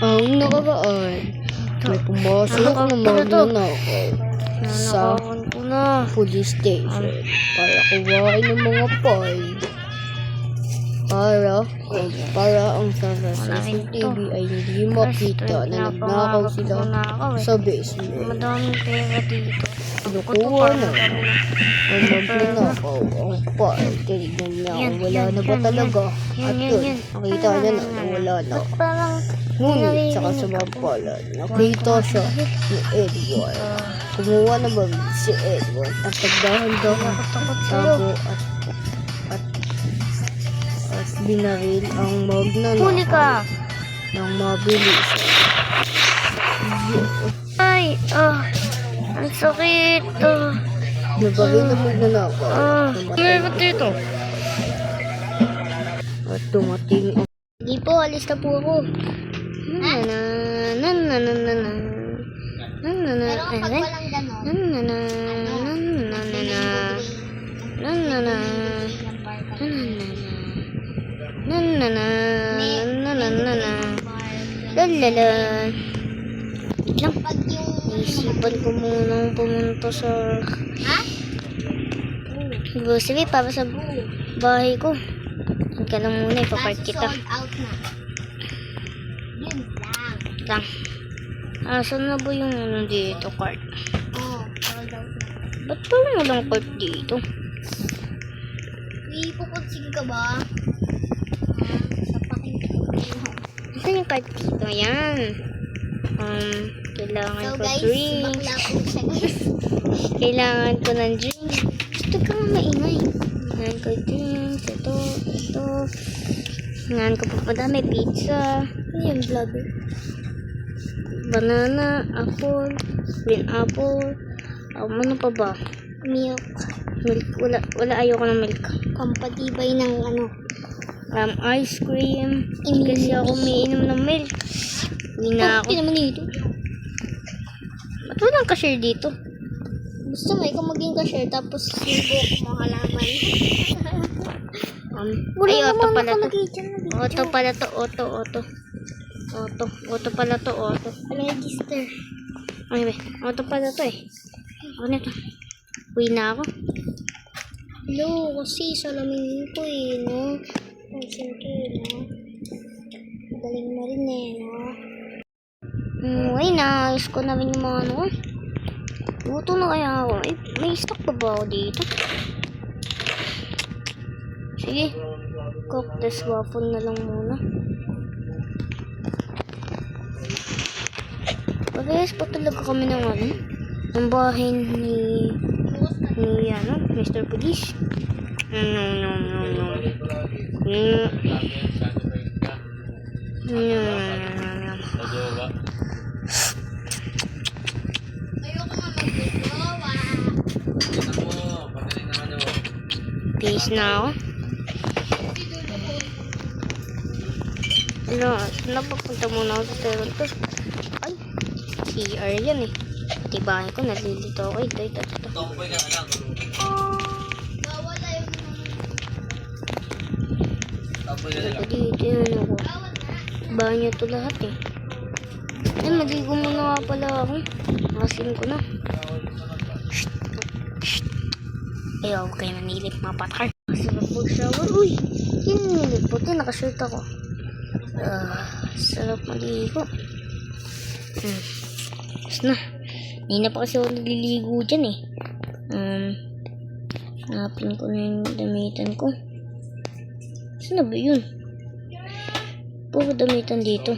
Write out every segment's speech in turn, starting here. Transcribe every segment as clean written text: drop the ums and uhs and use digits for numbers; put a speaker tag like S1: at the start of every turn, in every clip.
S1: Ang nakaraan, may pumasok na magnanakaw sa police station para kuhain ng mga file para ang sa CCTV ay hindi makita na nagnakaw sila sa basement.
S2: Madaming pera dito.
S1: Nakuha na ang magnanakaw ang file. Tinignan niya kung wala na ba talaga. At yun, nakita niya na wala na. Ngunit saka sa mga pala, nakita siya ni Edward. Kumuha na ba si Edward at pagdahan-dahan tago at binaril ang magnanakaw ng mabilis.
S2: Ay, ang sakit.
S1: Nabaril ang magnanakaw.
S2: Meron dito.
S1: At tumating ang...
S2: Hindi po, alis na po ako. Isipan ko munang pumunta sa grocery para sa bahay ko. Huwag ka lang muna, ipapark kita. Lang. Saan na ba yung ano dito, cart? Ba't parang walang cart dito?
S3: Ipupunsig ka ba?
S2: Saan yung cart dito? Yan. Kailangan ko drinks.
S3: Bakla po siya guys.
S2: Kailangan ko ng drinks. Gusto ka nga maingay. Kailangan ko drinks. Ito. Kailangan ko pa madami. Pizza.
S3: Ano yung vlogger?
S2: Banana, apple, green apple. Ano pa ba?
S3: Milk.
S2: Milk. Wala ayoko ng milk.
S3: Kampatibay ng ano.
S2: Ice cream. Kasi ako umiinom ng milk. Hindi na ako.
S3: Hindi naman dito.
S2: Ba't walang cashier dito?
S3: Gusto mo ikaw maging cashier tapos yung buhok mo halaman.
S2: Ay, auto pala to.
S3: Dyan,
S2: Auto pala to. Auto pala to.
S3: register.
S2: Ay, auto pala to eh. Ano nito? Uwi na ako.
S3: Hello, kasi salamin ko eh, no? Siyempre, no? Galing na rin eh, no?
S2: Ay, naayos ko na rin yung mga ano. Luto na kaya ako. Ay, may stock pa ba ako dito? Sige. Cook this waffle na lang muna. Parehas pa talaga kami ng ano. Ang bahay ni Mr. Police. Peace na ako. Napapunta muna ako sa teron to. Ay, CR yan eh. Pati bahay ko, nalilito ako. Ito. Dito yun ako. Banyo to lahat eh. Ay, maligo muna nga pala ako. Nakasin ko na. Ayaw kayo nanilip mga patar. Sarap po shower. Uy, yun nilip po. Nakashirt ako. Sarap maligo. Tapos na. Hindi na pa kasi ako naliligo dyan eh. Hanapin ko na yung damitan ko. Saan na ba yun? Puro damitan dito.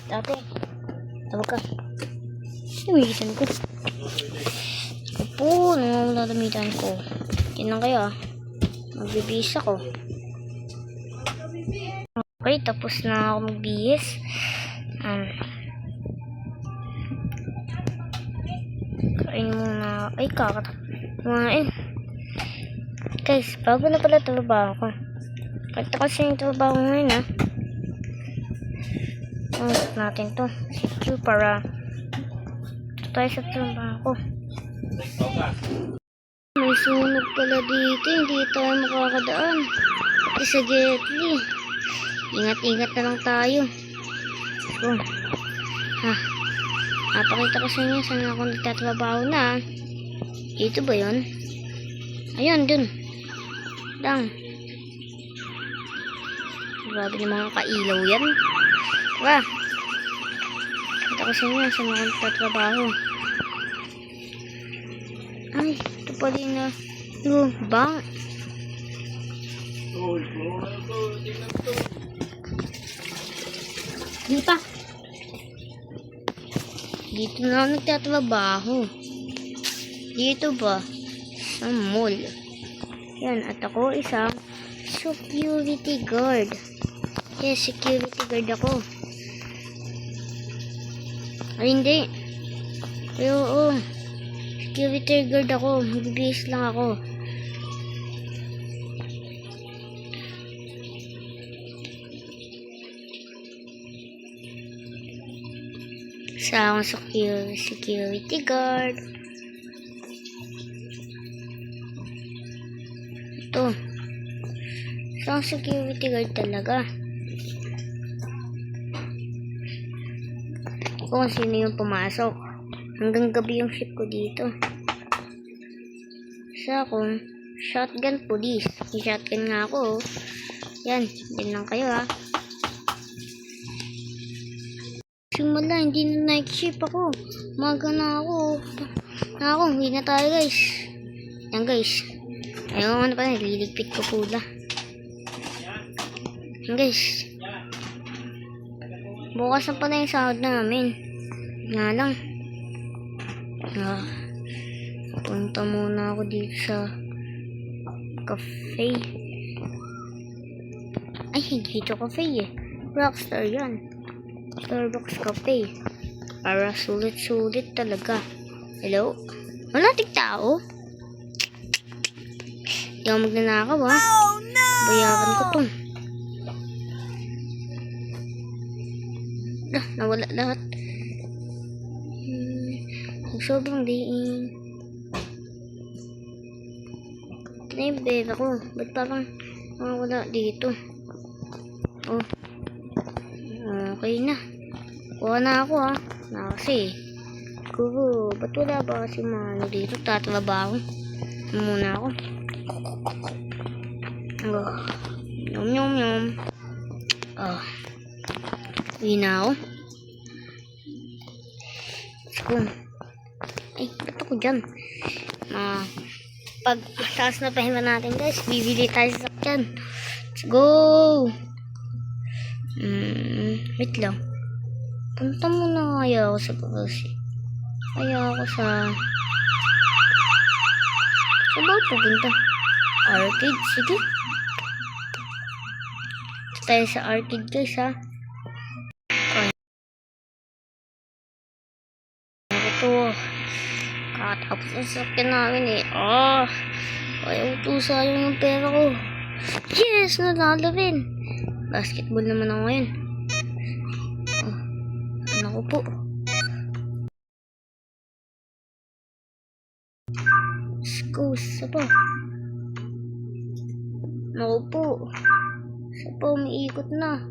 S2: Ate, tawag ka. Damitan ko. Opo, namamala damitan ko. Yan lang kaya. Magbibihis ako. Okay, tapos na ako magbihis. Kain muna. Ay, kumain. Guys, bago na pala trabaho ko. Kanta kasi yung trabaho ngayon ha. Natin to. Secure para tayo sa trabaho ko. May sunog pala dito. Hindi tayo makakadaan. Pati sa Jetli. Ingat-ingat na lang tayo. So, napakita ko sa inyo saan ako nagtatrabaho na. Dito ba yun? Ayun, dun. Lang. Grabe yung mga kailaw yan. Tara. Kita ko sa inyo saan ako nagtatrabaho. Ay, ito pala yung bang. Dito pa. Dito na ako nagtatrabaho. Dito ba? Sa mall. Yan, at ako isang security guard. Yes, security guard ako. Ay, hindi. Ay, oo. Security guard ako. Magbibihis lang ako. Sa akong security guard. Ito. Sa akong security guard talaga. Kung sino yung pumasok. Hanggang gabi yung shift ko dito. Sa akong shotgun police. May shotgun nga ako. Yan. Yan lang kayo ha. Simula, hindi na night shift ako. Maga na ako. Hindi na tayo guys. Yan guys. Ayun, ano pa na, liligpit ko pula. Yan guys. Bukas na pala yung sahod namin. Nga lang. Punta muna ako dito sa cafe. Ay, hindi ito cafe eh. Rockstar yan. Starbucks Cafe. Para sulit-sulit talaga. Hello? Wala tao? Hindi ako magnanakaw ha. Oh, no! Bayaran ko to. Nawala lahat. Sobrang diin. Ito na yung beda ko. Ba't parang wala dito? Oh. Okay na. Kuha na ako ha. Kasi ba't wala ba kasi mga dito? Tatrabaho muna ako. Yum yum yum. Uwi na ako. Let's go. Ay, ba't ako dyan? Pag taas na pahinga natin guys, bibili tayo sa sakyan. Let's go. Wait lang. Punta muna kaya ako sa pagkasi. Kaya ako sa... Saan ba pupunta? Arcade? Sige. Ito tayo sa arcade guys ha. Ito. Kakatapos na sakyan namin eh. Kaya sayang yung pera ko. Yes! Nanalo rin. Basketball naman ako ngayon. Naku po. Let's go. Sapa. Naku po. Sapa, umiikot na.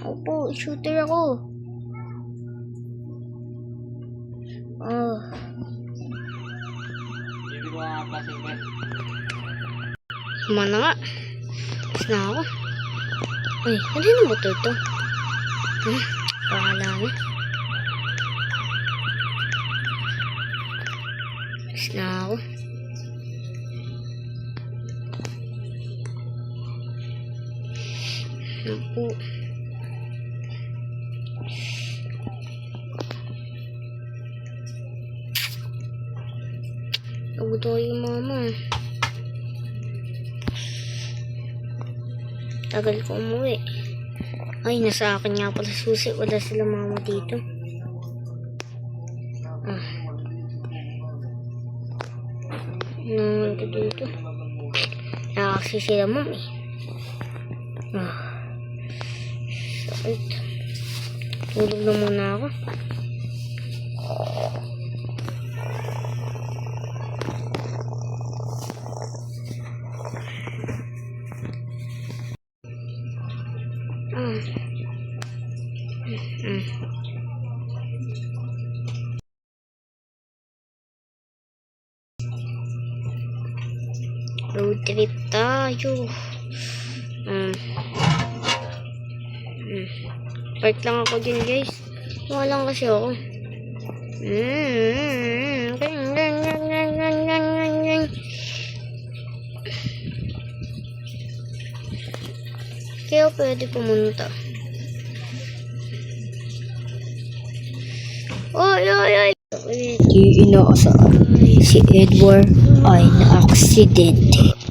S2: Naku po, shooter ako. Mana nga. Tapos na ako. Uy, ano yung motor to? Pakala na. Tapos na ako. Ano po? Naguto yung mama. Tagal ko umuwi. Ay, nasa akin nga pala susi. Wala sila mama dito. Naman ko dito. Nakakasi sila mami. Sakit. Tulog na muna ako. Road trip tayo. Park lang ako dyan, guys. Wala lang kasi ako. Kaya pwede pumunta. Oy, oy, oy!
S1: Di inaasahan, si Edward ay na-aksidente.